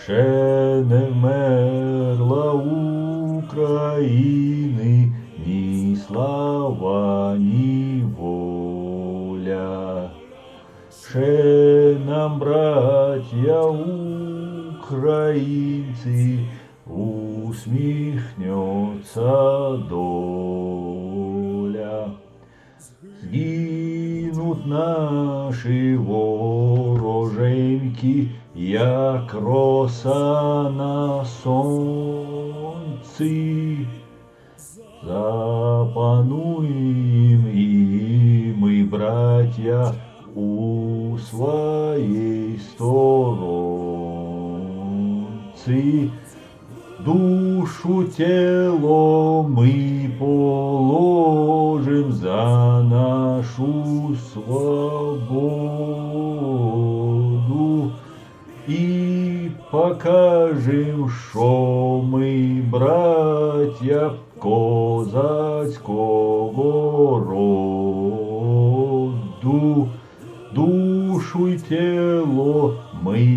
ще не вмерла України ні слава, ні воля. Ще нам, браття українці, усміхнеться доля. Згинуть наші вороженьки, як роса на сонці. Запануєм і ми, браття, у своїй сторонці. Душу, тіло ми положим за нашу свободу і покажем, що ми браття козацького роду. Душу й тіло ми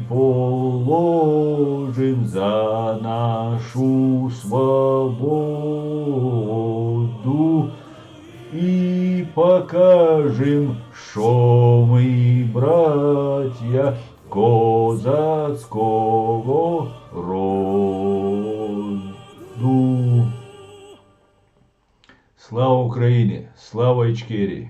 положим за нашу свободу і покажем, що ми браття козацького роду. Слава Україні! Слава Ічкерії!